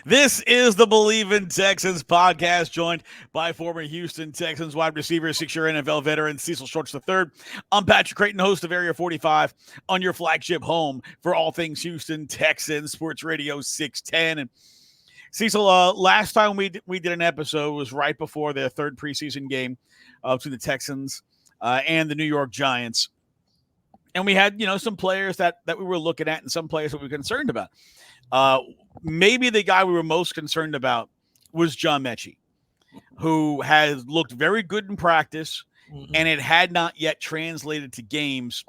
This is the Bleav in Texans podcast, joined by former Houston Texans wide receiver, 6-year NFL veteran Cecil Shorts III. I'm Patrick Creighton, host of Area 45 on your flagship home for all things Houston Texans, Sportsradio 610. And Cecil, last time we did an episode was right before their third preseason game to the Texans and the New York Giants. And we had, some players that we were looking at and some players that we were concerned about. Maybe the guy we were most concerned about was John Metchie, who has looked very good in practice, and it had not yet translated to games.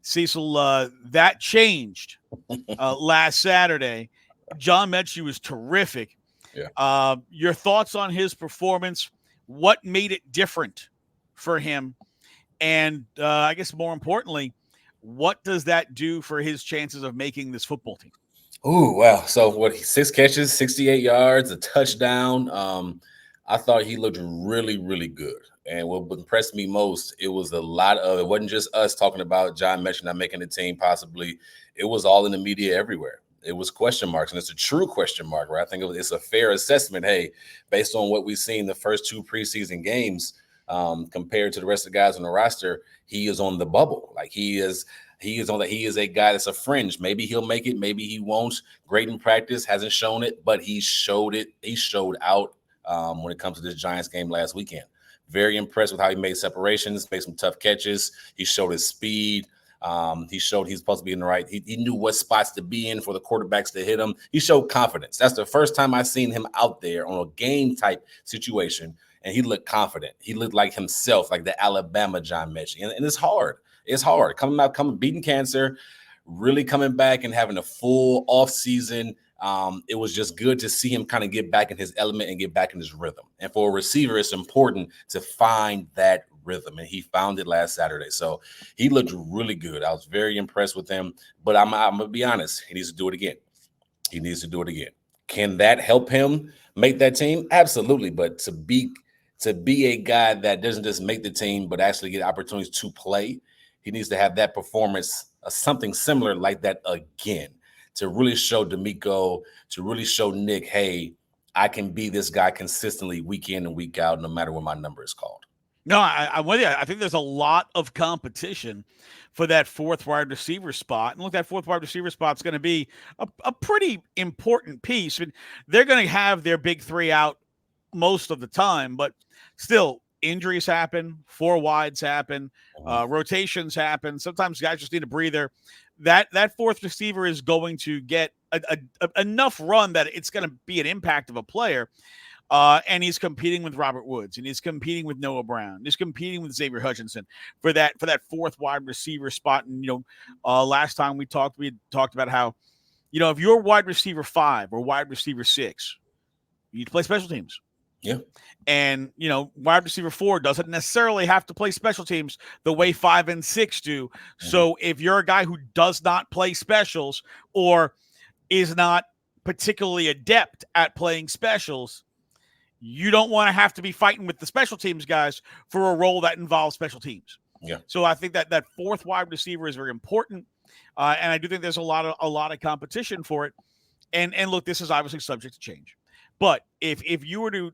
Cecil, that changed last Saturday. John Metchie was terrific. Yeah. Your thoughts on his performance? What made it different for him? And I guess more importantly, what does that do for his chances of making this football team? Ooh, wow. So 6 catches, 68 yards, a touchdown. I thought he looked really, really good. And what impressed me most, it was a lot of, it wasn't just us talking about John Metchie not making the team possibly. It was all in the media everywhere. It was question marks, and it's a true question mark, right? I think it's a fair assessment. Hey, based on what we've seen the first 2 preseason games, compared to the rest of the guys on the roster, he is on the bubble. Like he is a guy that's a fringe. Maybe he'll make it, maybe he won't. Great in practice, hasn't shown it, but he showed it. He showed out when it comes to this Giants game last weekend. Very impressed with how he made separations, made some tough catches. He showed his speed. He showed he's supposed to be in the right. He knew what spots to be in for the quarterbacks to hit him. He showed confidence. That's the first time I've seen him out there on a game type situation, and he looked confident. He looked like himself, like the Alabama John Metchie. And it's hard. It's hard beating cancer, really coming back and having a full off season. It was just good to see him kind of get back in his element and get back in his rhythm. And for a receiver, it's important to find that rhythm, and he found it last Saturday. So he looked really good. I was very impressed with him, but I'm gonna be honest, he needs to do it again. Can that help him make that team? Absolutely. But to be a guy that doesn't just make the team but actually get opportunities to play, he needs to have that performance, something similar like that again, to really show D'Amico, to really show Nick, hey, I can be this guy consistently week in and week out, no matter what my number is called. No, I'm with you. I think there's a lot of competition for that fourth wide receiver spot. And look, that fourth wide receiver spot is going to be a pretty important piece. I mean, they're going to have their big 3 out most of the time, but still, injuries happen, 4 wides happen, rotations happen. Sometimes guys just need a breather. That fourth receiver is going to get enough run that it's going to be an impact of a player. And he's competing with Robert Woods, and he's competing with Noah Brown. He's competing with Xavier Hutchinson for that fourth wide receiver spot. And last time we talked about how, if you're wide receiver 5 or wide receiver 6, you need to play special teams. Yeah. And, wide receiver 4 doesn't necessarily have to play special teams the way 5 and 6 do. Mm-hmm. So if you're a guy who does not play specials or is not particularly adept at playing specials, you don't want to have to be fighting with the special teams guys for a role that involves special teams. Yeah. So I think that fourth wide receiver is very important. And I do think there's a lot of competition for it. And look, this is obviously subject to change. But if you were to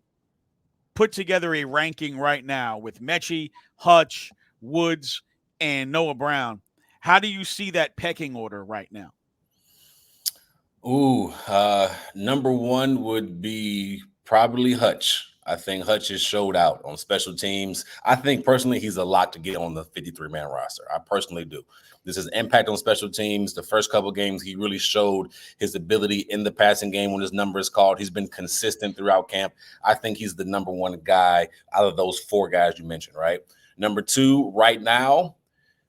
put together a ranking right now with Metchie, Hutch, Woods, and Noah Brown, how do you see that pecking order right now? Ooh, number 1 would be probably Hutch. I think Hutch has showed out on special teams. I think personally he's a lot to get on the 53-man roster. I personally do. This is impact on special teams. The first couple of games, he really showed his ability in the passing game when his number is called. He's been consistent throughout camp. I think he's the number 1 guy out of those 4 guys you mentioned, right? Number 2 right now,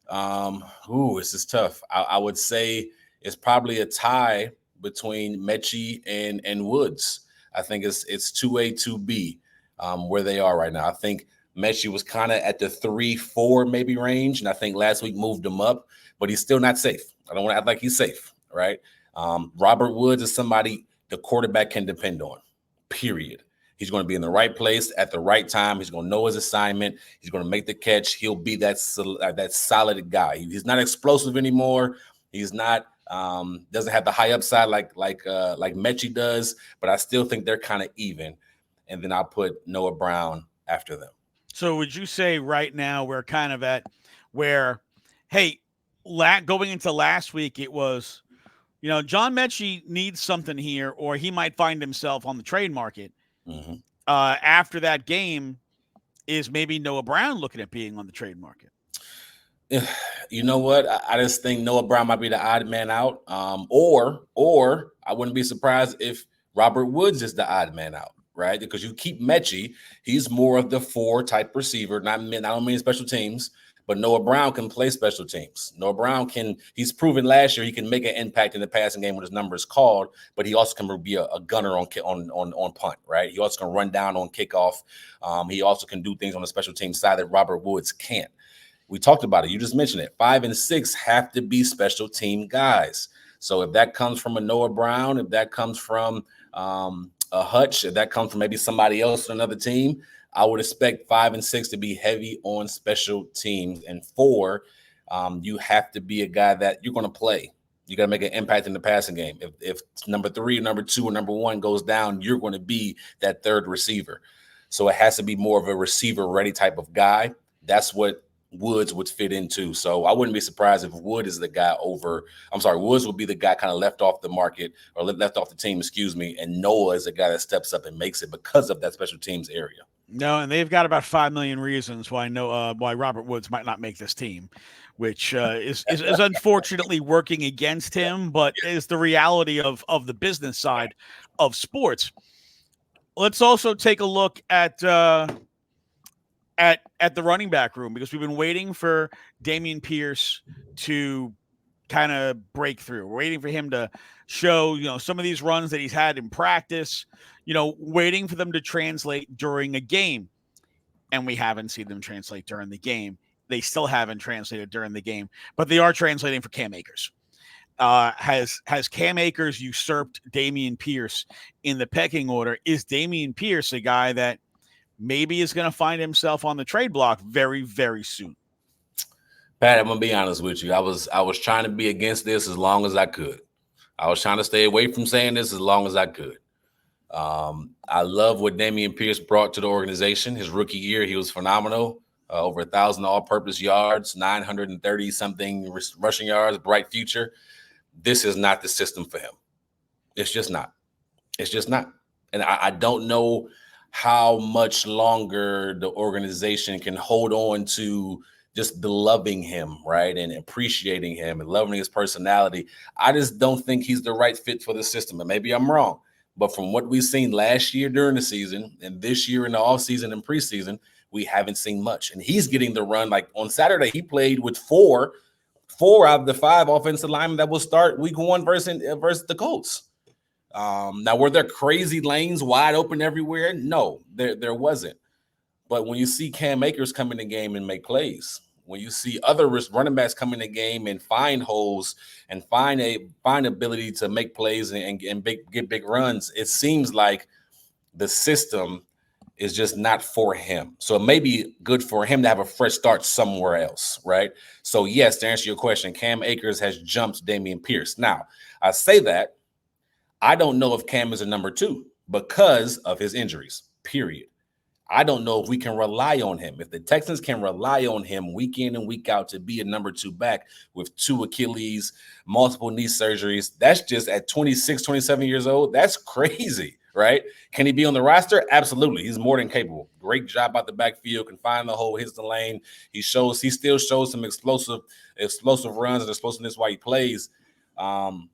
this is tough. I would say it's probably a tie between Metchie and Woods. I think it's 2A, 2B where they are right now. I think Metchie was kind of at the 3-4 maybe range, and I think last week moved him up, but he's still not safe. I don't want to act like he's safe, right? Robert Woods is somebody the quarterback can depend on, period. He's going to be in the right place at the right time. He's going to know his assignment. He's going to make the catch. He'll be that solid guy. He's not explosive anymore. He's not Doesn't have the high upside like Metchie does, but I still think they're kind of even. And then I'll put Noah Brown after them. So would you say right now we're kind of at where, hey, going into last week, it was, John Metchie needs something here, or he might find himself on the trade market. Mm-hmm. After that game, is maybe Noah Brown looking at being on the trade market? You know what? I just think Noah Brown might be the odd man out. Or I wouldn't be surprised if Robert Woods is the odd man out, right? Because you keep Metchie, he's more of the 4 type receiver, not only special teams, but Noah Brown can play special teams. Noah Brown he's proven last year he can make an impact in the passing game when his number is called, but he also can be a gunner on punt, right? He also can run down on kickoff. He also can do things on the special team side that Robert Woods can't. We talked about it. You just mentioned it. 5 and 6 have to be special team guys. So if that comes from a Noah Brown, if that comes from a Hutch, if that comes from maybe somebody else on another team, I would expect 5 and 6 to be heavy on special teams. And 4, you have to be a guy that you're going to play. You got to make an impact in the passing game. If number 3, number 2, or number 1 goes down, you're going to be that third receiver. So it has to be more of a receiver-ready type of guy. That's what Woods would fit into. So I wouldn't be surprised if Woods would be the guy kind of left off the market or left off the team, and Noah is the guy that steps up and makes it because of that special teams area. No, and they've got about 5 million reasons why Robert Woods might not make this team, which is unfortunately working against him, but is the reality of the business side of sports. Let's also take a look at the running back room, because we've been waiting for Dameon Pierce to kind of break through. We're waiting for him to show, some of these runs that he's had in practice, waiting for them to translate during a game. And we haven't seen them translate during the game. They still haven't translated during the game, but they are translating for Cam Akers. Has Cam Akers usurped Dameon Pierce in the pecking order? Is Dameon Pierce a guy that maybe is going to find himself on the trade block very, very soon? Pat, I'm going to be honest with you. I was trying to be against this as long as I could. I was trying to stay away from saying this as long as I could. I love what Dameon Pierce brought to the organization. His rookie year, he was phenomenal. Over 1,000 all-purpose yards, 930-something rushing yards, bright future. This is not the system for him. It's just not. It's just not. And I don't know how much longer the organization can hold on to just loving him, right, and appreciating him and loving his personality. I just don't think he's the right fit for the system. And maybe I'm wrong. But from what we've seen last year during the season and this year in the offseason and preseason, we haven't seen much. And he's getting the run. Like on Saturday, he played with four out of the 5 offensive linemen that will start week 1 versus the Colts. Now, were there crazy lanes wide open everywhere? No, there wasn't. But when you see Cam Akers come in the game and make plays, when you see other running backs come in the game and find holes and find ability to make plays and get big runs, it seems like the system is just not for him. So it may be good for him to have a fresh start somewhere else, right? So yes, to answer your question, Cam Akers has jumped Dameon Pierce. Now, I say that I don't know if Cam is a number 2 because of his injuries, period. I don't know if we can rely on him. If the Texans can rely on him week in and week out to be a number 2 back with 2 Achilles, multiple knee surgeries, that's just at 26, 27 years old. That's crazy, right? Can he be on the roster? Absolutely. He's more than capable. Great job out the backfield, can find the hole, hits the lane. He still shows some explosive runs and explosiveness while he plays. And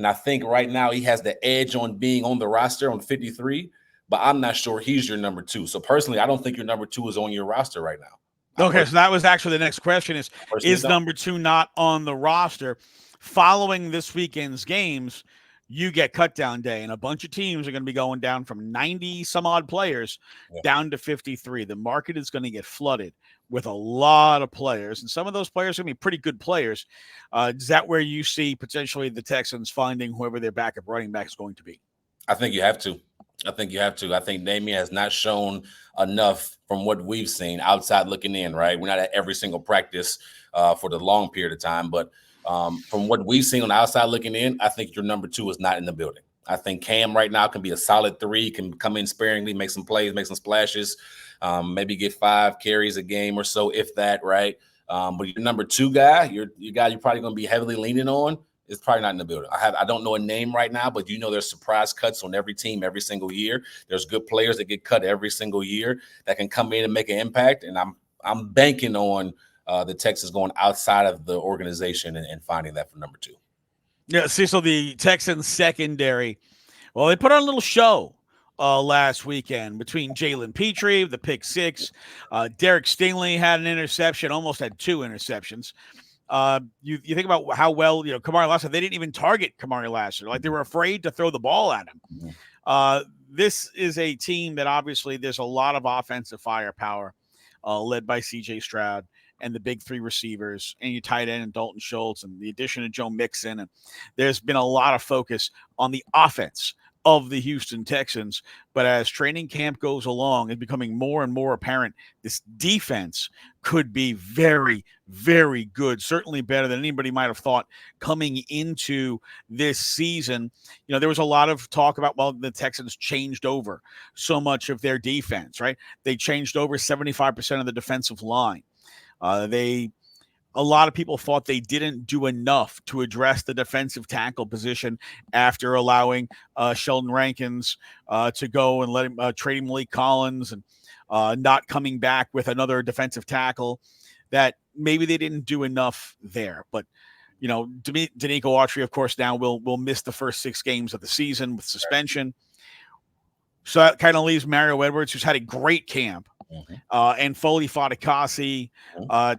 I think right now he has the edge on being on the roster on 53. But I'm not sure he's your number 2. So personally, I don't think your number 2 is on your roster right now. Okay, so that was actually the next question is number 2 not on the roster? Following this weekend's games, you get cut down day, and a bunch of teams are going to be going down from 90 some odd players down to 53. The market is going to get flooded with a lot of players, and some of those players are going to be pretty good players. Is that where you see potentially the Texans finding whoever their backup running back is going to be? I think you have to. I think Dameon has not shown enough from what we've seen outside looking in, right? We're not at every single practice for the long period of time, but From what we've seen on the outside looking in, I think your number 2 is not in the building. I think Cam right now can be a solid 3, can come in sparingly, make some plays, make some splashes, maybe get 5 carries a game or so, if that, right? But your number 2 guy, your guy you're probably going to be heavily leaning on, is probably not in the building. I don't know a name right now, but there's surprise cuts on every team every single year. There's good players that get cut every single year that can come in and make an impact. And I'm banking on the Texans going outside of the organization and finding that for number 2. Yeah, Cecil, the Texans secondary, well, they put on a little show last weekend between Jalen Petrie, the pick 6. Derek Stingley had an interception, almost had 2 interceptions. You think about how well, Kamari Lassiter, they didn't even target Kamari Lassiter. Like, they were afraid to throw the ball at him. This is a team that obviously there's a lot of offensive firepower led by C.J. Stroud and the big 3 receivers and your tight end and Dalton Schultz and the addition of Joe Mixon. And there's been a lot of focus on the offense of the Houston Texans. But as training camp goes along, it's becoming more and more apparent this defense could be very, very good, certainly better than anybody might have thought coming into this season. There was a lot of talk about, well, the Texans changed over so much of their defense, right? They changed over 75% of the defensive line. A lot of people thought they didn't do enough to address the defensive tackle position after allowing Sheldon Rankins to go and let him trading Malik Collins and not coming back with another defensive tackle, that maybe they didn't do enough there. But, Danico Autry, of course, now will miss the first 6 games of the season with suspension. So that kind of leaves Mario Edwards, who's had a great camp, and Foley Fatukasi,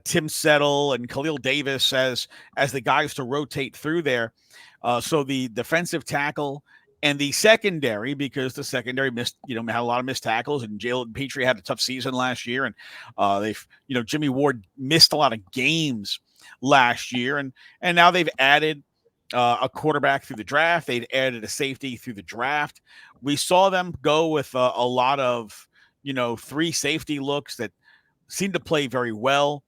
Tim Settle, and Khalil Davis as the guys to rotate through there. So the defensive tackle and the secondary, because the secondary missed, had a lot of missed tackles, and Jalen Petrie had a tough season last year, and Jimmy Ward missed a lot of games last year, and now they've added a quarterback through the draft. They've added a safety through the draft. We saw them go with a lot of 3 safety looks that seem to play very well.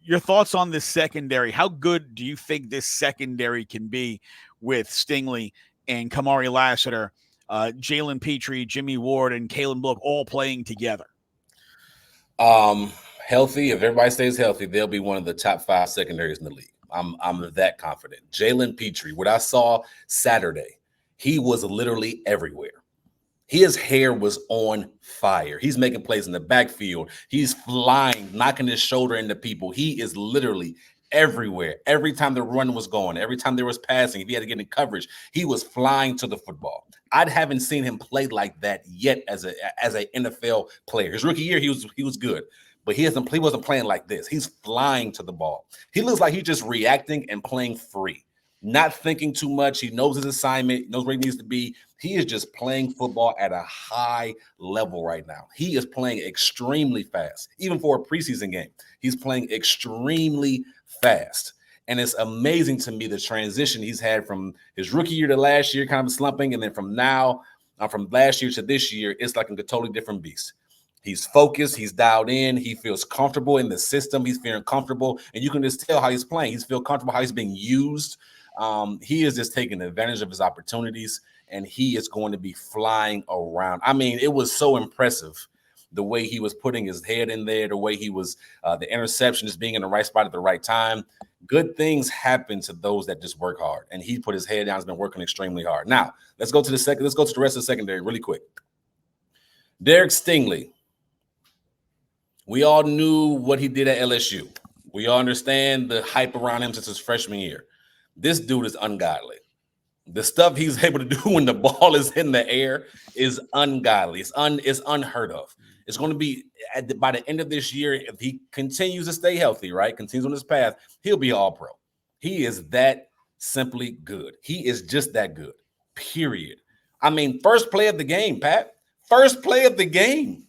Your thoughts on this secondary? How good do you think this secondary can be with Stingley and Kamari Lassiter, Jalen Petrie, Jimmy Ward, and Kalen Bullock all playing together? Healthy. If everybody stays healthy, they'll be one of the top 5 secondaries in the league. I'm that confident. Jalen Petrie, what I saw Saturday, he was literally everywhere. His hair was on fire. He's making plays in the backfield. He's flying, knocking his shoulder into people. He is literally everywhere. Every time the run was going, every time there was passing, if he had to get in coverage, he was flying to the football. I haven't seen him play like that yet as an NFL player. His rookie year, he was good, but he wasn't playing like this. He's flying to the ball. He looks like he's just reacting and playing free, not thinking too much. He knows his assignment, knows where he needs to be. He is just playing football at a high level right now. He is playing extremely fast. Even for a preseason game, he's playing extremely fast. And it's amazing to me the transition he's had from his rookie year to last year, kind of slumping, and then from last year to this year, it's like a totally different beast. He's focused. He's dialed in. He feels comfortable in the system. He's feeling comfortable. And you can just tell how he's playing. He's feeling comfortable, how he's being used. He is just taking advantage of his opportunities, and he is going to be flying around. I mean, it was so impressive the way he was putting his head in there, the way he was, the interception, just being in the right spot at the right time. Good things happen to those that just work hard, and he put his head down. He's been working extremely hard. Now, let's go to the rest of the secondary really quick. Derek Stingley. We all knew what he did at LSU. We all understand the hype around him since his freshman year. This dude is ungodly. The stuff he's able to do when the ball is in the air is ungodly. It's unheard of. It's going to be by the end of this year, if he continues to stay healthy, right, continues on his path, he'll be all-pro. He is that simply good. He is just that good, period. I mean, first play of the game, Pat. First play of the game.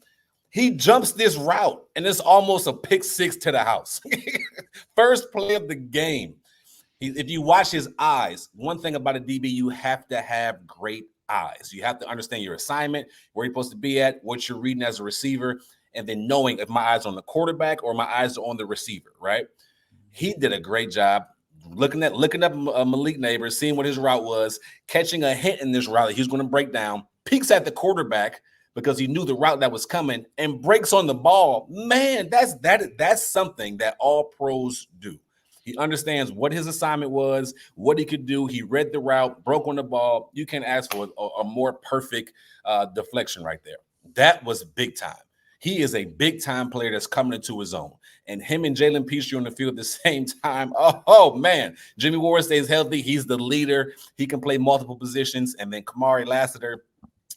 He jumps this route, and it's almost a pick 6 to the house. First play of the game. If you watch his eyes, one thing about a DB, you have to have great eyes. You have to understand your assignment, where you're supposed to be at, what you're reading as a receiver, and then knowing if my eyes are on the quarterback or my eyes are on the receiver, right? He did a great job looking up Malik Neighbors, seeing what his route was, catching a hint in this route that he was going to break down, peeks at the quarterback because he knew the route that was coming and breaks on the ball. Man, that's something that all pros do. He understands what his assignment was, what he could do. He read the route, broke on the ball. You can't ask for a more perfect deflection right there. That was big time. He is a big-time player that's coming into his own. And him and Jalen Peachtree on the field at the same time, oh, man. Jimmy Ward stays healthy. He's the leader. He can play multiple positions. And then Kamari Lassiter,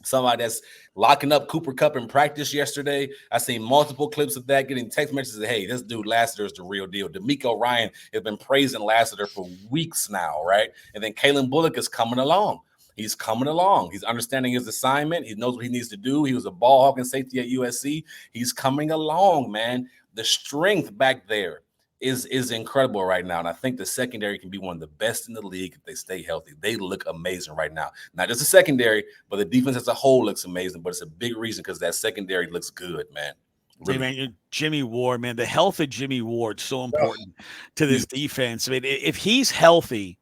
somebody that's locking up Cooper Kupp in practice yesterday. I seen multiple clips of that, getting text messages that, hey, this dude Lassiter is the real deal. D'Amico Ryan has been praising Lassiter for weeks now, right? And then Kalen Bullock is coming along. He's coming along. He's understanding his assignment. He knows what he needs to do. He was a ball hawk and safety at USC. He's coming along, man. The strength back there is incredible right now. And I think the secondary can be one of the best in the league if they stay healthy. They look amazing right now. Not just the secondary, but the defense as a whole looks amazing. But it's a big reason because that secondary looks good, man. Really. Hey, man, Jimmy Ward, man, the health of Jimmy Ward is so important to this defense. I mean, if he's healthy,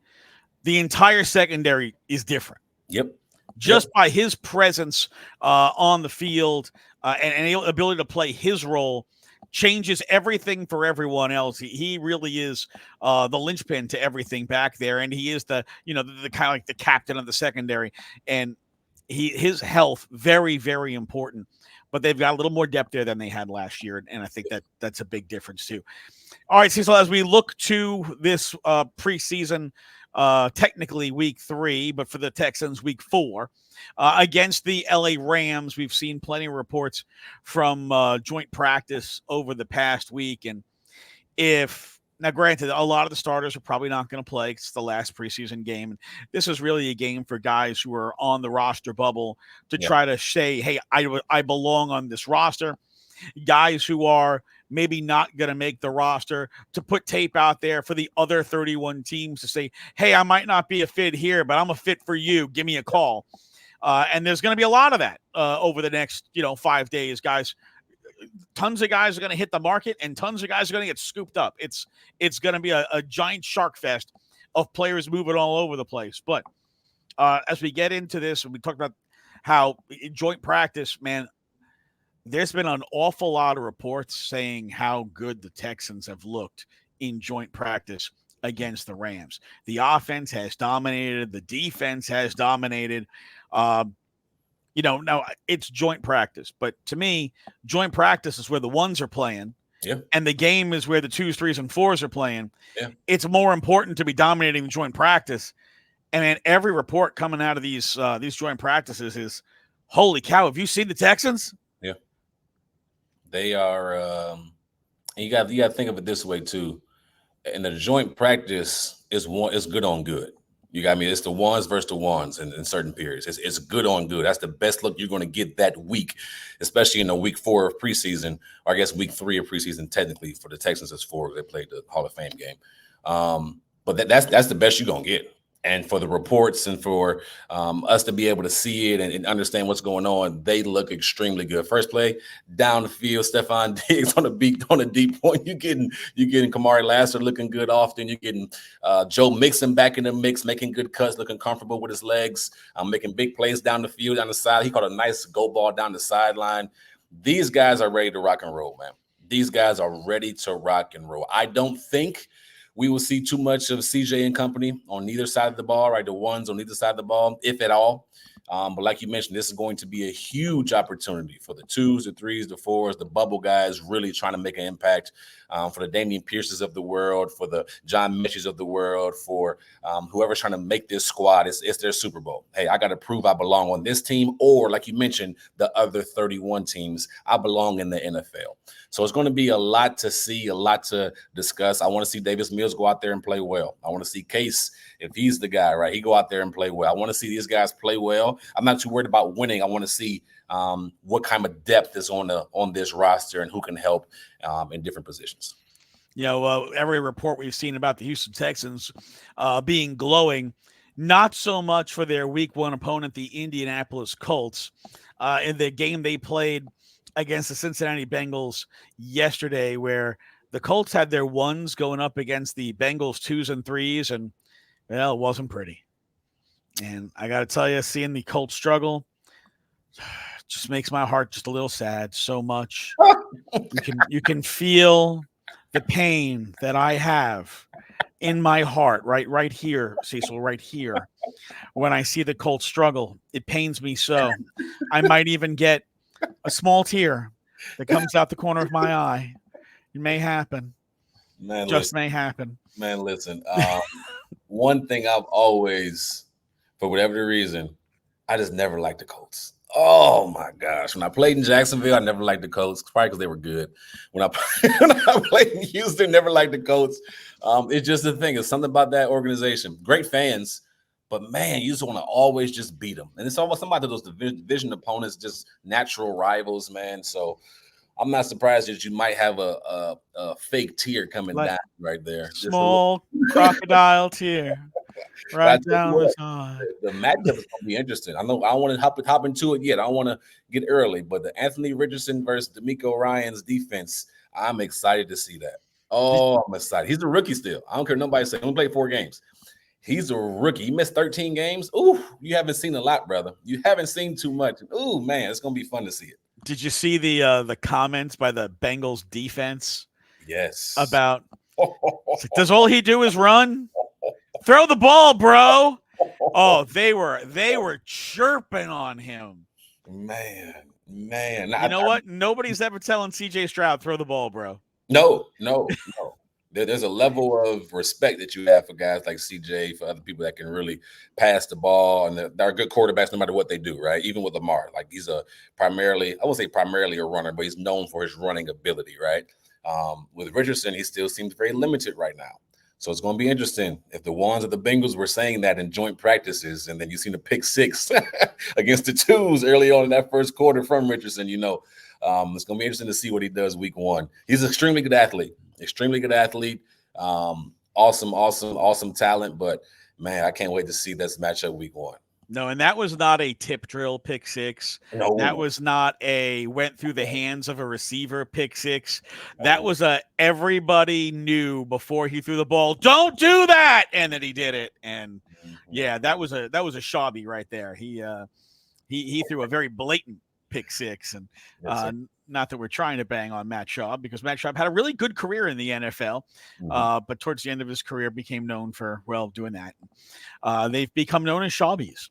the entire secondary is different. Yep. Just by his presence on the field and the ability to play his role changes everything for everyone else. He really is the linchpin to everything back there, and he is the kind of like the captain of the secondary. And his health very, very important. But they've got a little more depth there than they had last year, and I think that's a big difference too. All right, Cecil, as we look to this preseason. Technically week 3, but for the Texans, week 4 against the LA Rams. We've seen plenty of reports from joint practice over the past week. And now granted, a lot of the starters are probably not going to play. It's the last preseason game. And this is really a game for guys who are on the roster bubble to try to say, hey, I belong on this roster. Guys who are maybe not going to make the roster to put tape out there for the other 31 teams to say, hey, I might not be a fit here, but I'm a fit for you. Give me a call. And there's going to be a lot of that over the next, 5 days, guys. Tons of guys are going to hit the market and tons of guys are going to get scooped up. It's going to be a giant shark fest of players moving all over the place. But as we get into this, and we talked about how in joint practice, man, there's been an awful lot of reports saying how good the Texans have looked in joint practice against the Rams. The offense has dominated. The defense has dominated. Now it's joint practice. But to me, joint practice is where the ones are playing. Yeah. And the game is where the 2s, 3s, and 4s are playing. Yeah. It's more important to be dominating joint practice. And man, every report coming out of these joint practices is, holy cow, have you seen the Texans? Yeah. They are you got to think of it this way too. And the joint practice is good on good. You got me. It's the ones versus the ones in certain periods. It's good on good. That's the best look you're going to get that week, especially in the week 4 of preseason, or I guess week 3 of preseason. Technically, for the Texans, it's 4 because they played the Hall of Fame game. But that's the best you're going to get. And for the reports and for us to be able to see it and understand what's going on, they look extremely good. First play, down the field, Stephon Diggs on a deep point. You're getting Kamari Lassiter looking good often. You're getting Joe Mixon back in the mix, making good cuts, looking comfortable with his legs, making big plays down the field, down the side. He caught a nice go ball down the sideline. These guys are ready to rock and roll, man. These guys are ready to rock and roll. I don't think we will see too much of CJ and company on neither side of the ball, right? The ones on either side of the ball, if at all. But like you mentioned, this is going to be a huge opportunity for the 2s, the 3s, the 4s, the bubble guys really trying to make an impact, for the Damian Pierces of the world, for the John Metchies of the world, for whoever's trying to make this squad. It's their Super Bowl. Hey, I got to prove I belong on this team, or like you mentioned, the other 31 teams, I belong in the NFL. So it's going to be a lot to see, a lot to discuss. I want to see Davis Mills go out there and play well. I want to see Case, if he's the guy, right, he go out there and play well. I want to see these guys play well. I'm not too worried about winning. I want to see what kind of depth is on this roster and who can help in different positions. Every report we've seen about the Houston Texans being glowing, not so much for their week 1 opponent, the Indianapolis Colts, in the game they played against the Cincinnati Bengals yesterday, where the Colts had their ones going up against the Bengals 2s and 3s, and well, it wasn't pretty. And I got to tell you, seeing the Colts struggle just makes my heart just a little sad. So much you can feel the pain that I have in my heart, right here, Cecil, right here. When I see the Colts struggle, it pains me so. I might even get a small tear that comes out the corner of my eye. It may happen. Man, Just may happen. Man, listen. One thing I've always, for whatever reason, I just never liked the Colts. Oh my gosh! When I played in Jacksonville, I never liked the Colts, probably because they were good. When I played in Houston, never liked the Colts. It's just the thing. It's something about that organization. Great fans, but man, you just want to always just beat them. And it's almost somebody that those division opponents, just natural rivals, man. So I'm not surprised that you might have a fake tear coming down right there. Small crocodile tear right down the side. The matchup is going to be interesting. I know I don't want to hop into it yet. I don't want to get early, but the Anthony Richardson versus D'Amico Ryan's defense, I'm excited to see that. Oh, I'm excited. He's a rookie still. I don't care what nobody say. He only played 4 games. He's a rookie. He missed 13 games. Ooh, you haven't seen a lot, brother. You haven't seen too much. Ooh, man, it's going to be fun to see it. Did you see the comments by the Bengals defense? Yes. About does all he do is run? Throw the ball, bro. Oh, they were chirping on him. Man. You know what? Nobody's ever telling CJ Stroud, throw the ball, bro. No. There's a level of respect that you have for guys like CJ, for other people that can really pass the ball, and they're good quarterbacks no matter what they do, right? Even with Lamar, like he's I won't say primarily a runner, but he's known for his running ability, right? With Richardson, he still seems very limited right now. So it's going to be interesting if the ones of the Bengals were saying that in joint practices, and then you seen a pick 6 against the 2s early on in that first quarter from Richardson, it's going to be interesting to see what he does week 1. He's an extremely good athlete. Awesome talent. But, man, I can't wait to see this matchup week 1. No, and that was not a tip drill pick 6. No. That was not a went through the hands of a receiver pick 6. That was everybody knew before he threw the ball, don't do that, and then he did it. And yeah, that was a shabby right there. He threw a very blatant pick 6, and not that we're trying to bang on Matt Schaub, because Matt Schaub had a really good career in the NFL, but towards the end of his career became known for doing that. They've become known as Shaubies.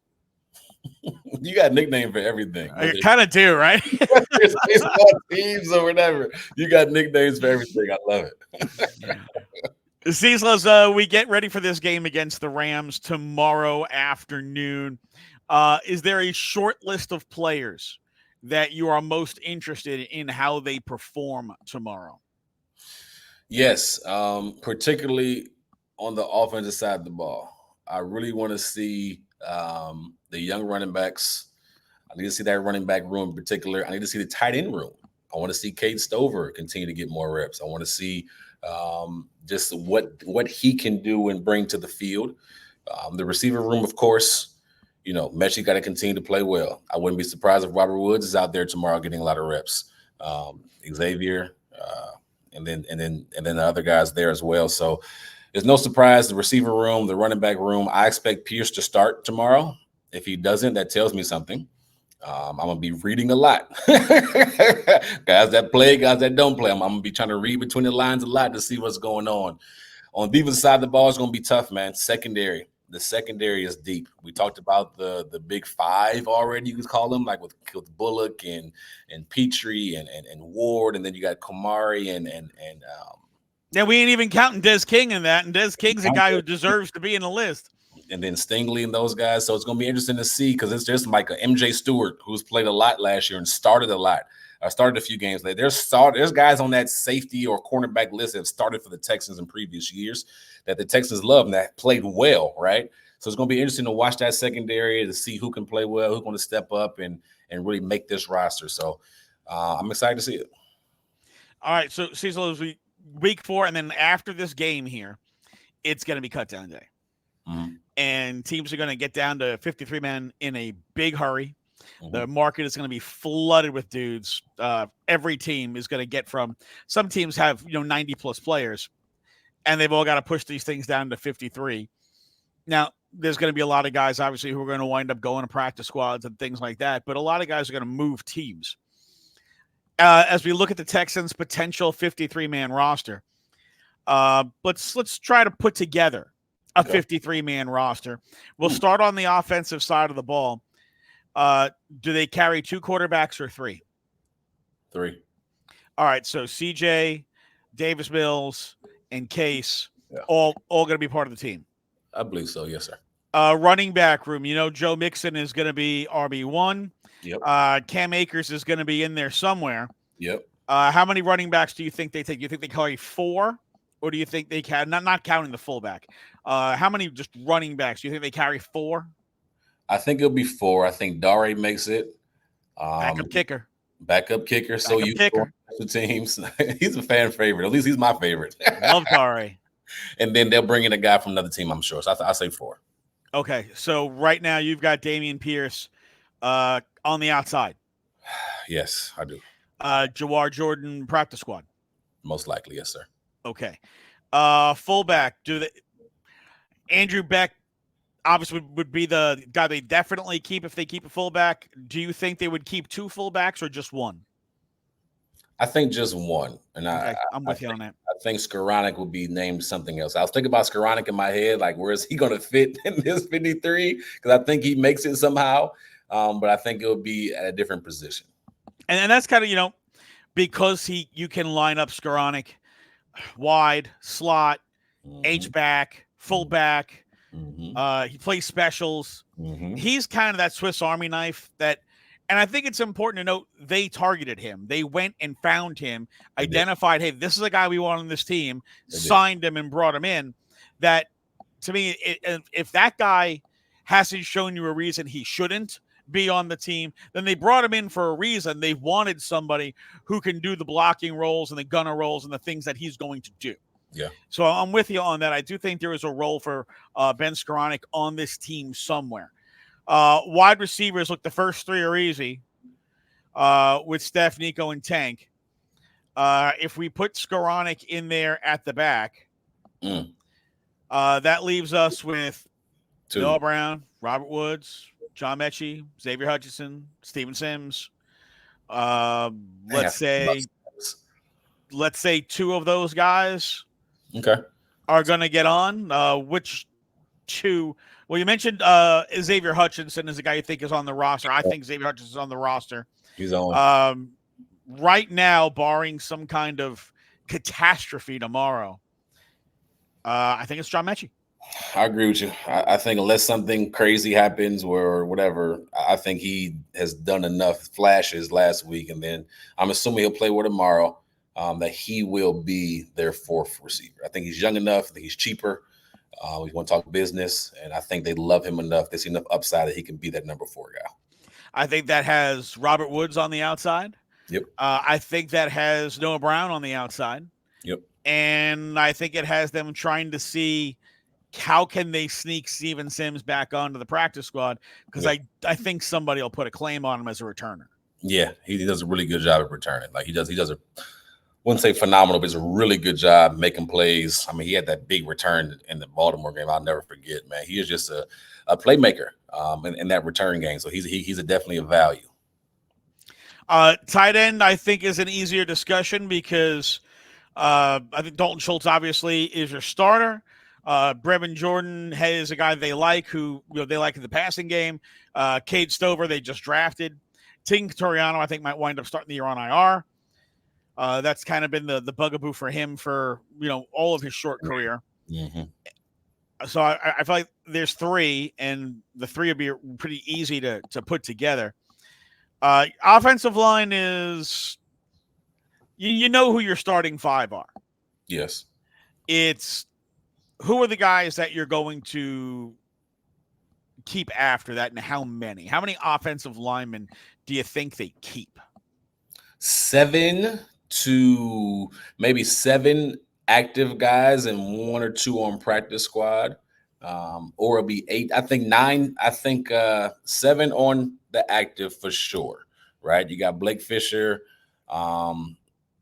You got a nickname for everything. I kind of do, right? Baseball teams or whatever. You got nicknames for everything. I love it. Cecil, as we get ready for this game against the Rams tomorrow afternoon, is there a short list of players that you are most interested in how they perform tomorrow? Yes, particularly on the offensive side of the ball. I really want to see the young running backs. I need to see that running back room in particular. I need to see the tight end room. I want to see Cade Stover continue to get more reps. I want to see just what he can do and bring to the field. The receiver room, of course, Metchie got to continue to play well. I wouldn't be surprised if Robert Woods is out there tomorrow getting a lot of reps. Xavier, and then the other guys there as well. So there's no surprise. The receiver room, the running back room. I expect Pierce to start tomorrow. If he doesn't, that tells me something. I'm going to be reading a lot. Guys that play, guys that don't play. I'm going to be trying to read between the lines a lot to see what's going on. On the defensive side of the ball, it's going to be tough, man. Secondary. The secondary is deep. We talked about the big 5 already, you could call them, like with Bullock and Petrie and Ward, and then you got Kamari and yeah, we ain't even counting Des King in that, and Des King's a guy who deserves to be in the list. And then Stingley and those guys. So it's going to be interesting to see, because it's just like a MJ Stewart who's played a lot last year and started a lot. Started a few games. There's guys on that safety or cornerback list that have started for the Texans in previous years that the Texans love and that played well, right? So it's going to be interesting to watch that secondary to see who can play well, who's going to step up and really make this roster. So I'm excited to see it. All right, so Cecil, as week 4, and then after this game here, it's going to be cut down day. And teams are going to get down to 53 men in a big hurry. The market is going to be flooded with dudes. Every team is going to get from – some teams have 90-plus players, and they've all got to push these things down to 53. Now, there's going to be a lot of guys, obviously, who are going to wind up going to practice squads and things like that, but a lot of guys are going to move teams. As we look at the Texans' potential 53-man roster, let's try to put together a 53-man roster. We'll start on the offensive side of the ball. Do they carry 2 quarterbacks or 3? 3. All right, so CJ, Davis Mills, and Case, all going to be part of the team. I believe so, yes, sir. Running back room, Joe Mixon is going to be RB1. Yep. Cam Akers is going to be in there somewhere. Yep. How many running backs do you think they take? Do you think they carry 4, or do you think they can not counting the fullback? How many just running backs do you think they carry? 4? I think it'll be 4. I think Dare makes it. Backup kicker. So you the teams. He's a fan favorite. At least he's my favorite. Love Dare. And then they'll bring in a guy from another team, I'm sure. So I say 4. Okay, so right now you've got Dameon Pierce on the outside. Yes, I do. Jawar Jordan practice squad. Most likely, yes, sir. Okay. Fullback. Andrew Beck obviously would be the guy they definitely keep if they keep a fullback. Do you think they would keep 2 fullbacks or just 1? I think just 1. And okay, I'm with you on that. I think Skoranek will be named something else. I was thinking about Skoranek in my head, like where is he going to fit in this 53? Because I think he makes it somehow, but I think it will be at a different position. And that's kind of, because you can line up Skoranek wide, slot, H-back, fullback. He plays specials. He's kind of that Swiss Army knife that – and I think it's important to note they targeted him. They went and found him, identified, hey, this is a guy we want on this team, signed him and brought him in. That, to me, if that guy hasn't shown you a reason he shouldn't be on the team, then they brought him in for a reason. They wanted somebody who can do the blocking roles and the gunner roles and the things that he's going to do. Yeah. So I'm with you on that. I do think there is a role for Ben Skoranek on this team somewhere. Wide receivers, look, the first 3 are easy with Steph, Nico, and Tank. If we put Skoranek in there at the back, that leaves us with 2. Noah Brown, Robert Woods, John Metchie, Xavier Hutchinson, Steven Sims. Let's say 2 of those guys are going to get on. Which 2? Well, you mentioned Xavier Hutchinson is a guy you think is on the roster. I think Xavier Hutchinson is on the roster. He's on. Right now, barring some kind of catastrophe tomorrow, I think it's John Metchie. I agree with you. I think unless something crazy happens or whatever, I think he has done enough flashes last week. And then I'm assuming he'll play with tomorrow, that he will be their 4th receiver. I think he's young enough. I think he's cheaper. We want to talk business, and I think they love him enough. They see enough upside that he can be that number 4 guy. I think that has Robert Woods on the outside. Yep. I think that has Noah Brown on the outside. Yep. And I think it has them trying to see how can they sneak Steven Sims back onto the practice squad, because I think somebody will put a claim on him as a returner. Yeah, he does a really good job of returning. Like he does a wouldn't say phenomenal, but it's a really good job making plays. I mean, he had that big return in the Baltimore game. I'll never forget, man. He is just a playmaker in that return game. So he's definitely a value. Tight end, I think, is an easier discussion because I think Dalton Schultz obviously is your starter. Brevin Jordan is a guy they like, who they like in the passing game. Cade Stover, they just drafted. Ting Toriano, I think, might wind up starting the year on IR. That's kind of been the bugaboo for him for all of his short career. So I feel like there's 3, and the 3 would be pretty easy to put together. Offensive line is you know who your starting 5 are. Yes. It's who are the guys that you're going to keep after that, and how many? How many offensive linemen do you think they keep? 7 to maybe 7 active guys and 1 or 2 on practice squad. or it'll be 8. I think 9. I think 7 on the active for sure. Right? You got Blake Fisher. And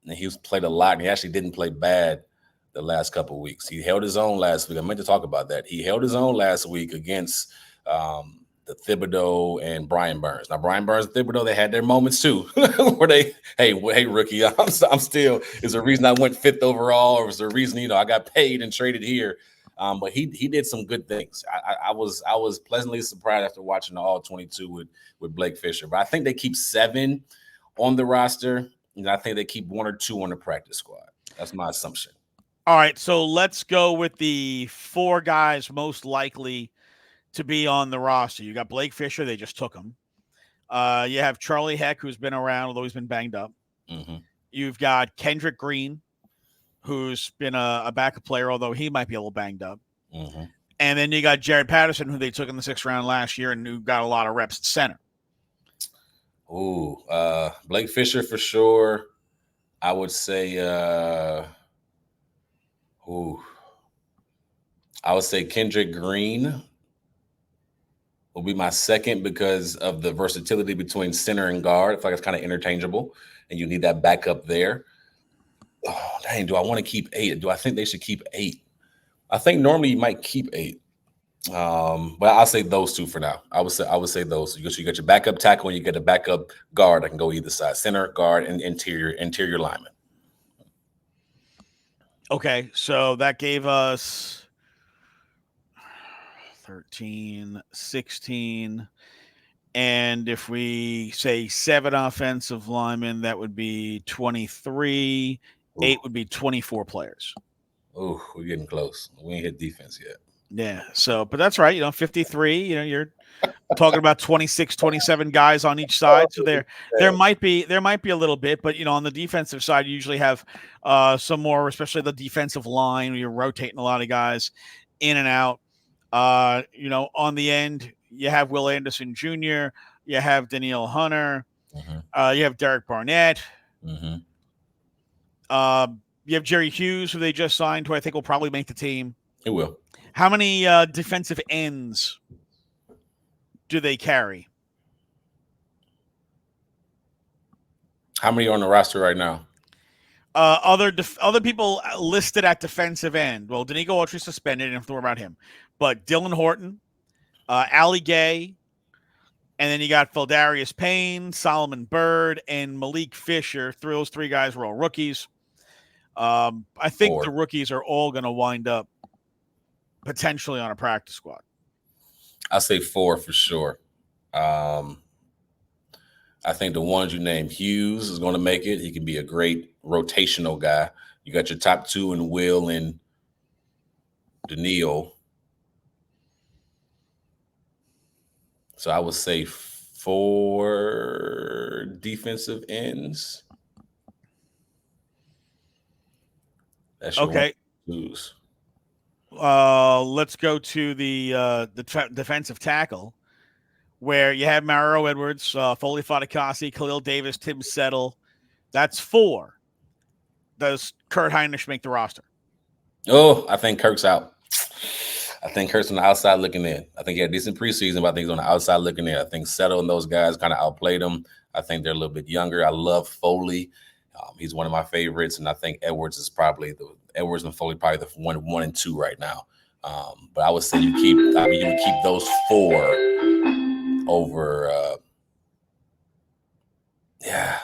he's played a lot, and he actually didn't play bad the last couple of weeks. He held his own last week. I meant to talk about that. He held his own last week against the Thibodeau and Brian Burns. Now, Brian Burns and Thibodeau, they had their moments too, where they, hey, rookie, I'm still. Is there a reason I went 5th overall, or was there a reason I got paid and traded here? But he did some good things. I was pleasantly surprised after watching the All 22 with Blake Fisher. But I think they keep 7 on the roster, and I think they keep 1 or 2 on the practice squad. That's my assumption. All right, so let's go with the 4 guys most likely to be on the roster. You got Blake Fisher. They just took him. You have Charlie Heck, who's been around, although he's been banged up. Mm-hmm. You've got Kendrick Green, who's been a backup player, although he might be a little banged up. Mm-hmm. And then you got Jared Patterson, who they took in the 6th round last year and who got a lot of reps at center. Ooh, Blake Fisher for sure. I would say Kendrick Green will be my second because of the versatility between center and guard. I feel like it's kind of interchangeable, and you need that backup there. Oh, dang, do I want to keep 8? Do I think they should keep 8? I think normally you might keep 8. But I'll say those 2 for now. I would say those. You got your backup tackle and you get a backup guard that can go either side, center, guard, and interior lineman. Okay, so that gave us 13, 16. And if we say 7 offensive linemen, that would be 23. Ooh. 8 would be 24 players. Oh, we're getting close. We ain't hit defense yet. Yeah. So, but that's right. 53, you're talking about 26, 27 guys on each side. So there might be a little bit, but on the defensive side, you usually have some more, especially the defensive line. You're rotating a lot of guys in and out. On the end, you have Will Anderson Jr., you have Danielle Hunter, mm-hmm. You have Derek Barnett. Mm-hmm. You have Jerry Hughes, who they just signed, who I think will probably make the team. He will. How many defensive ends do they carry? How many are on the roster right now? Other people listed at defensive end. Well, Danico Autry suspended, and have to worry about him. But Dylan Horton, Ali Gay, and then you got Feldarius Payne, Solomon Byrd, and Malik Fisher. Those 3 guys were all rookies. I think 4. the rookies are all going to wind up potentially on a practice squad. I'll say 4 for sure. I think the ones you named, Hughes is going to make it. He can be a great rotational guy. You got your top 2 in Will and Daniil. So I would say 4 defensive ends. That's okay. Lose. Let's go to the defensive tackle, where you have Mario Edwards, Foley Fatukasi, Khalil Davis, Tim Settle. That's 4. Does Kurt Heinrich make the roster? Oh, I think Kirk's out. I think Kirk's on the outside looking in. I think he had a decent preseason, but I think he's on the outside looking in. I think Settle and those guys kind of outplayed him. I think they're a little bit younger. I love Foley. He's one of my favorites, and I think Edwards and Foley probably the 1 and 2 right now. But I would say you would keep those 4 over.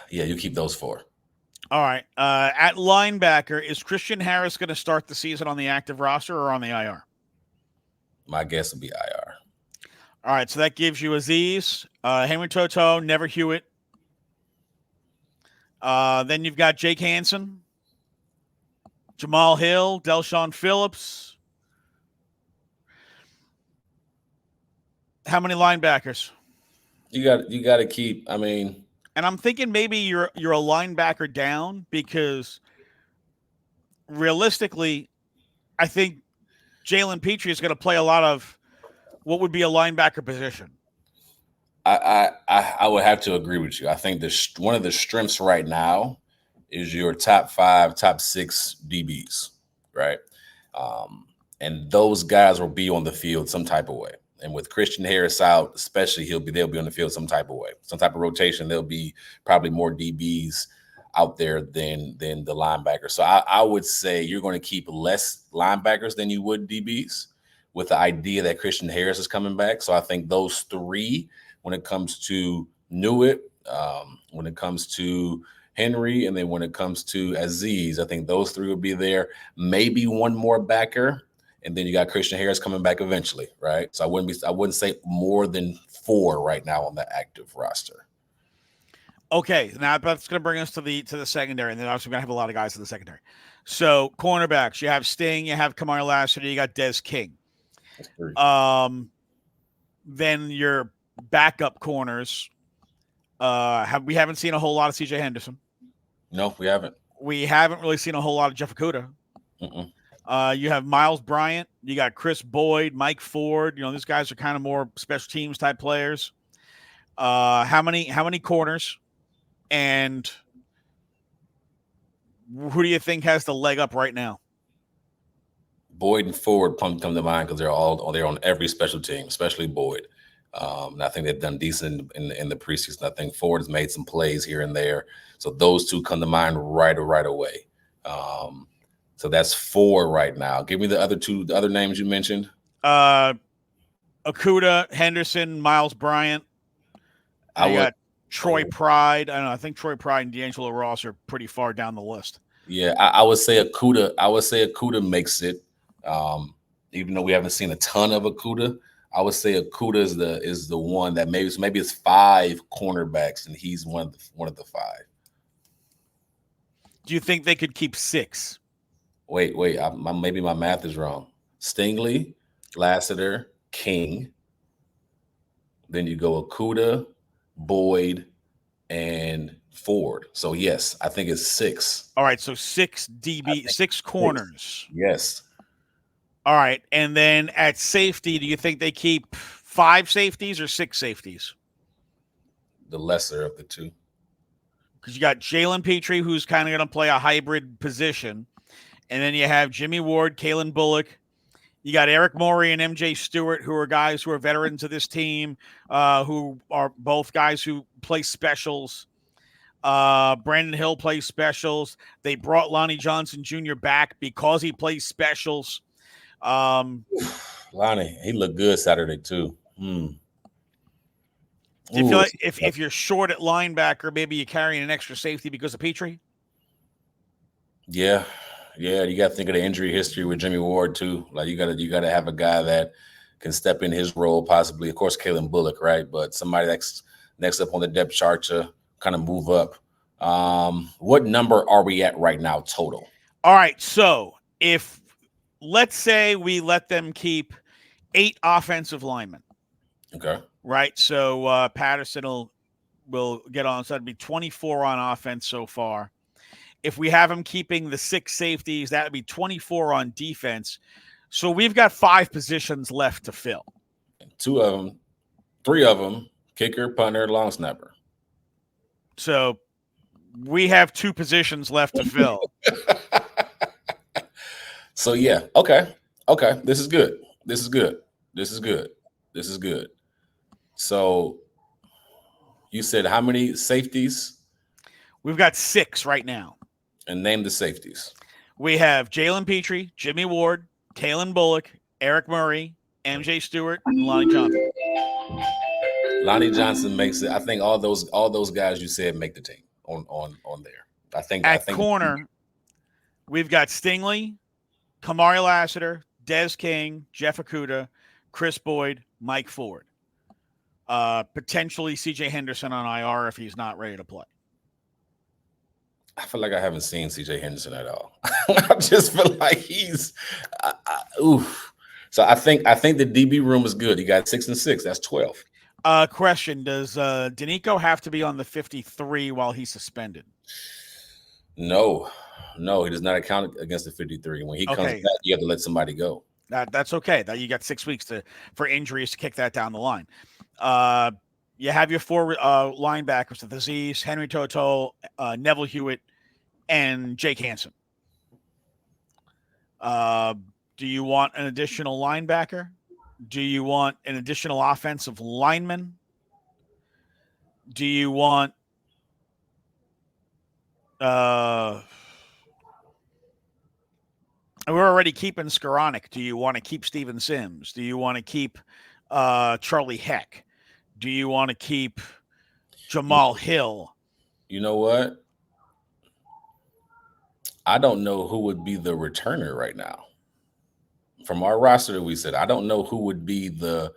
You keep those 4. All right. At linebacker, is Christian Harris going to start the season on the active roster or on the IR? My guess would be IR. All right, so that gives you Aziz, Henry Toto, Never Hewitt. Then you've got Jake Hansen, Jamal Hill, Delshon Phillips. How many linebackers? You got to keep. I mean, and I'm thinking maybe you're a linebacker down, because realistically, I think Jalen Petrie is going to play a lot of what would be a linebacker position. I would have to agree with you. I think one of the strengths right now is your top 5, top 6 DBs, right? and those guys will be on the field some type of way. And with Christian Harris out, especially, they'll be on the field some type of way, some type of rotation. There'll be probably more DBs out there than the linebackers. So I would say you're going to keep less linebackers than you would DBs, with the idea that Christian Harris is coming back. So I think those three, when it comes to Newitt, when it comes to Henry, and then when it comes to Azeez, I think those three will be there. Maybe one more backer. And then you got Christian Harris coming back eventually, right? So I wouldn't say more than 4 right now on the active roster. Okay, now that's going to bring us to the secondary, and then obviously we're going to have a lot of guys in the secondary. So cornerbacks, you have Sting, you have Kamar Lassiter, you got Des King. Then your backup corners, we haven't seen a whole lot of CJ Henderson. No, we haven't. We haven't really seen a whole lot of Jeff Okudah. You have Miles Bryant, you got Chris Boyd, Mike Ford. These guys are kind of more special teams type players. How many corners, and who do you think has the leg up right now? Boyd and Ford come to mind because they're on every special team, especially Boyd. And I think they've done decent in the preseason. I think Ford has made some plays here and there. So those two come to mind right away. So that's 4 right now. Give me the other names you mentioned. Okudah, Henderson, Miles Bryant. I got Troy Pride. I don't know. I think Troy Pride and D'Angelo Ross are pretty far down the list. Yeah, I would say Okudah. Okudah makes it. Even though we haven't seen a ton of Okudah, I would say Okudah is the one that maybe it's 5 cornerbacks, and he's one of the 5. Do you think they could keep 6? Wait. Maybe my math is wrong. Stingley, Lassiter, King. Then you go Okudah, Boyd, and Ford. So yes, I think it's 6. All right, so 6 DB, 6 corners. 6. Yes. All right, and then at safety, do you think they keep 5 safeties or 6 safeties? The lesser of the two. Because you got Jalen Petrie, who's kind of going to play a hybrid position. And then you have Jimmy Ward, Kalen Bullock. You got Eric Morey and MJ Stewart, who are guys who are veterans of this team, who are both guys who play specials. Brandon Hill plays specials. They brought Lonnie Johnson Jr. back because he plays specials. Lonnie, he looked good Saturday too. Do you feel like if you're short at linebacker, maybe you're carrying an extra safety because of Petrie? Yeah, you got to think of the injury history with Jimmy Ward too. Like you got to have a guy that can step in his role, possibly. Of course, Kalen Bullock, right? But somebody that's next up on the depth chart to kind of move up. What number are we at right now total? All right, so if let's say we let them keep 8 offensive linemen. Okay. Right, so Patterson will get on. So that'd be 24 on offense so far. If we have them keeping the 6 safeties, that would be 24 on defense. So we've got 5 positions left to fill. 3 of them, kicker, punter, long snapper. So we have 2 positions left to fill. So yeah, okay. This is good. So you said how many safeties? We've got 6 right now. And name the safeties. We have Jalen Petrie, Jimmy Ward, Kalen Bullock, Eric Murray, MJ Stewart, and Lonnie Johnson. Lonnie Johnson makes it. I think all those guys you said make the team on there. I think corner, we've got Stingley, Kamari Lassiter, Des King, Jeff Okudah, Chris Boyd, Mike Ford. Potentially CJ Henderson on IR if he's not ready to play. I feel like I haven't seen CJ Henderson at all. I just feel like he's oof. So I think the DB room is good. You got 6 and 6. That's 12. Question: does Danico have to be on the 53 while he's suspended? No, he does not account against the 53. When he comes back, you have to let somebody go. That's okay. That you got 6 weeks for injuries to kick that down the line. You have your 4 linebackers with Azeez, Henry Toto, Neville Hewitt, and Jake Hansen. Do you want an additional linebacker? Do you want an additional offensive lineman? Do you want we're already keeping Skoranek. Do you want to keep Steven Sims? Do you want to keep Charlie Heck? Do you want to keep Jamal Hill? You know what? I don't know who would be the returner right now. From our roster that we said, I don't know who would be the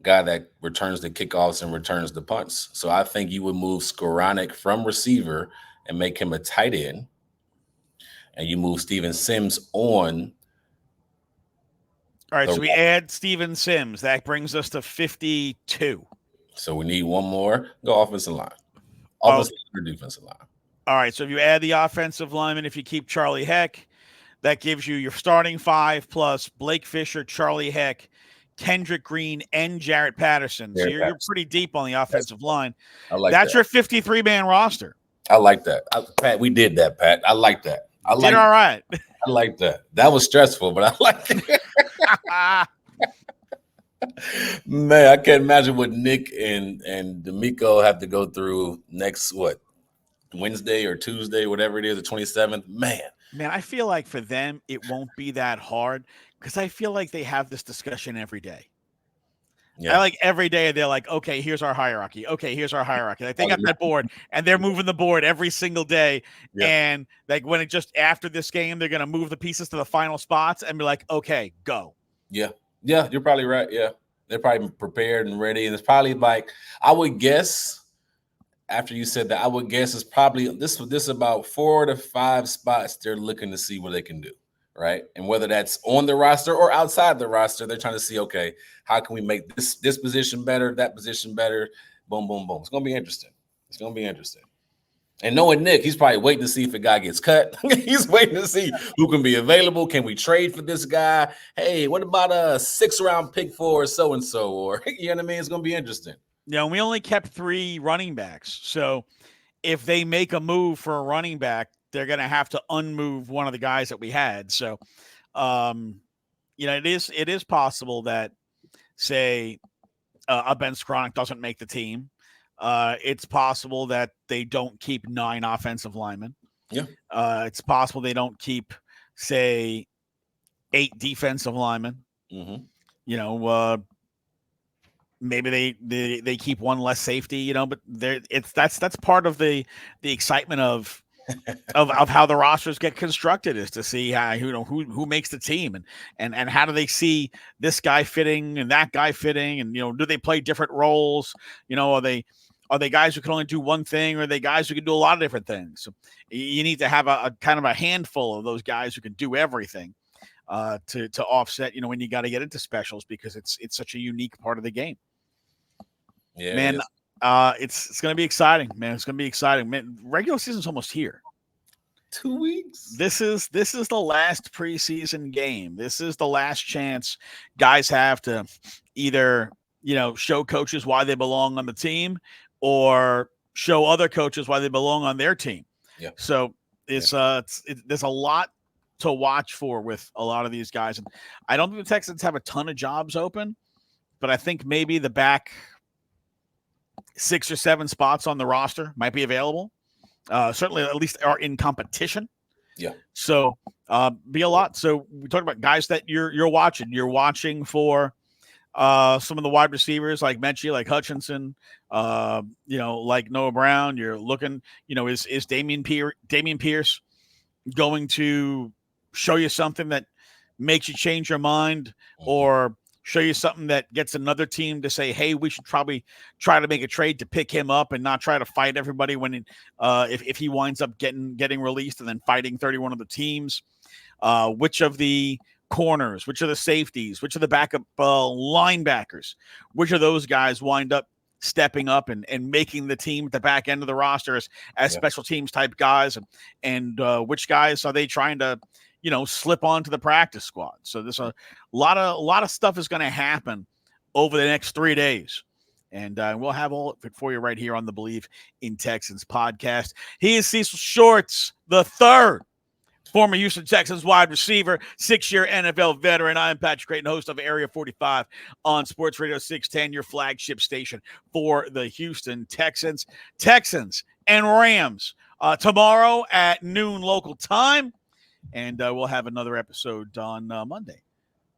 guy that returns the kickoffs and returns the punts. So I think you would move Skoranek from receiver and make him a tight end. And you move Steven Sims on. All right, so we add Steven Sims. That brings us to 52. So we need one more. Go offensive line. Offensive line or defensive line. All right, so if you add the offensive lineman, if you keep Charlie Heck, that gives you your starting 5 plus Blake Fisher, Charlie Heck, Kendrick Green, and Jarrett Patterson. So you're pretty deep on the offensive line. I like That's your 53-man roster. I like that. Pat, we did that, Pat. I like that. Did all right. I like that. That was stressful, but I like it. Man, I can't imagine what Nick and D'Amico have to go through next, Wednesday or Tuesday, whatever it is, the 27th. Man, I feel like for them, it won't be that hard because I feel like they have this discussion every day. Yeah. I like every day they're like, okay, here's our hierarchy. Okay, here's our hierarchy. Like they got that board and they're moving the board every single day. Yeah. And like when it just after this game, they're going to move the pieces to the final spots and be like, okay, go. Yeah. Yeah, you're probably right. Yeah. They're probably prepared and ready. And it's probably like, I would guess after you said that, I would guess it's probably this about 4 to 5 spots they're looking to see what they can do. Right. And whether that's on the roster or outside the roster, they're trying to see, okay, how can we make this position better, that position better? Boom, boom, boom. It's going to be interesting. It's going to be interesting. And knowing Nick, he's probably waiting to see if a guy gets cut. He's waiting to see who can be available. Can we trade for this guy? Hey, what about a 6th-round pick for so-and-so? Or, you know what I mean? It's going to be interesting. Yeah, we only kept 3 running backs. So if they make a move for a running back, they're going to have to unmove one of the guys that we had. So, it is possible that, say, a Ben Skoranek doesn't make the team. It's possible that they don't keep 9 offensive linemen. Yeah. It's possible they don't keep, say, 8 defensive linemen. Mm-hmm. Maybe they keep 1 less safety, but that's part of the excitement of how the rosters get constructed is to see how who makes the team and how do they see this guy fitting and that guy fitting and do they play different roles? Are they guys who can only do one thing or are they guys who can do a lot of different things? So you need to have a kind of a handful of those guys who can do everything to offset when you got to get into specials because it's such a unique part of the game. Yeah, man. It's going to be exciting, man. It's going to be exciting, man. Regular season's almost here. 2 weeks. This is the last preseason game. This is the last chance guys have to either, show coaches why they belong on the team or show other coaches why they belong on their team. Yeah. So there's a lot to watch for with a lot of these guys. And I don't think the Texans have a ton of jobs open, but I think maybe the back 6 or 7 spots on the roster might be available. Certainly at least are in competition. Yeah. So be a lot. So we talked about guys that you're watching. You're watching for some of the wide receivers like Metchie, like Hutchinson, like Noah Brown. You're looking, is Damian Pierce going to show you something that makes you change your mind or show you something that gets another team to say, hey, we should probably try to make a trade to pick him up and not try to fight everybody when if he winds up getting released and then fighting 31 of the teams. Which of the corners, which of the safeties, which of the backup linebackers, which of those guys wind up stepping up and making the team at the back end of the roster as special teams type guys and which guys are they trying to slip onto the practice squad. So there's a lot of stuff is going to happen over the next 3 days. And we'll have all of it for you right here on the Bleav in Texans podcast. He is Cecil Shorts the third former Houston Texans wide receiver, 6-year NFL veteran. I'm Patrick Creighton, host of Area 45 on Sportsradio 610, your flagship station for the Houston Texans. Texans and Rams tomorrow at noon local time. And we'll have another episode on Monday,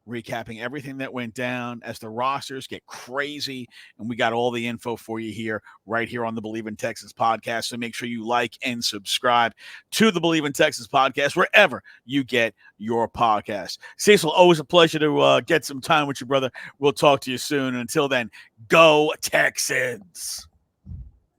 recapping everything that went down as the rosters get crazy. And we got all the info for you here, right here on the Bleav in Texans podcast. So make sure you like and subscribe to the Bleav in Texans podcast, wherever you get your podcast. Cecil, always a pleasure to get some time with you, brother. We'll talk to you soon. And until then, go Texans.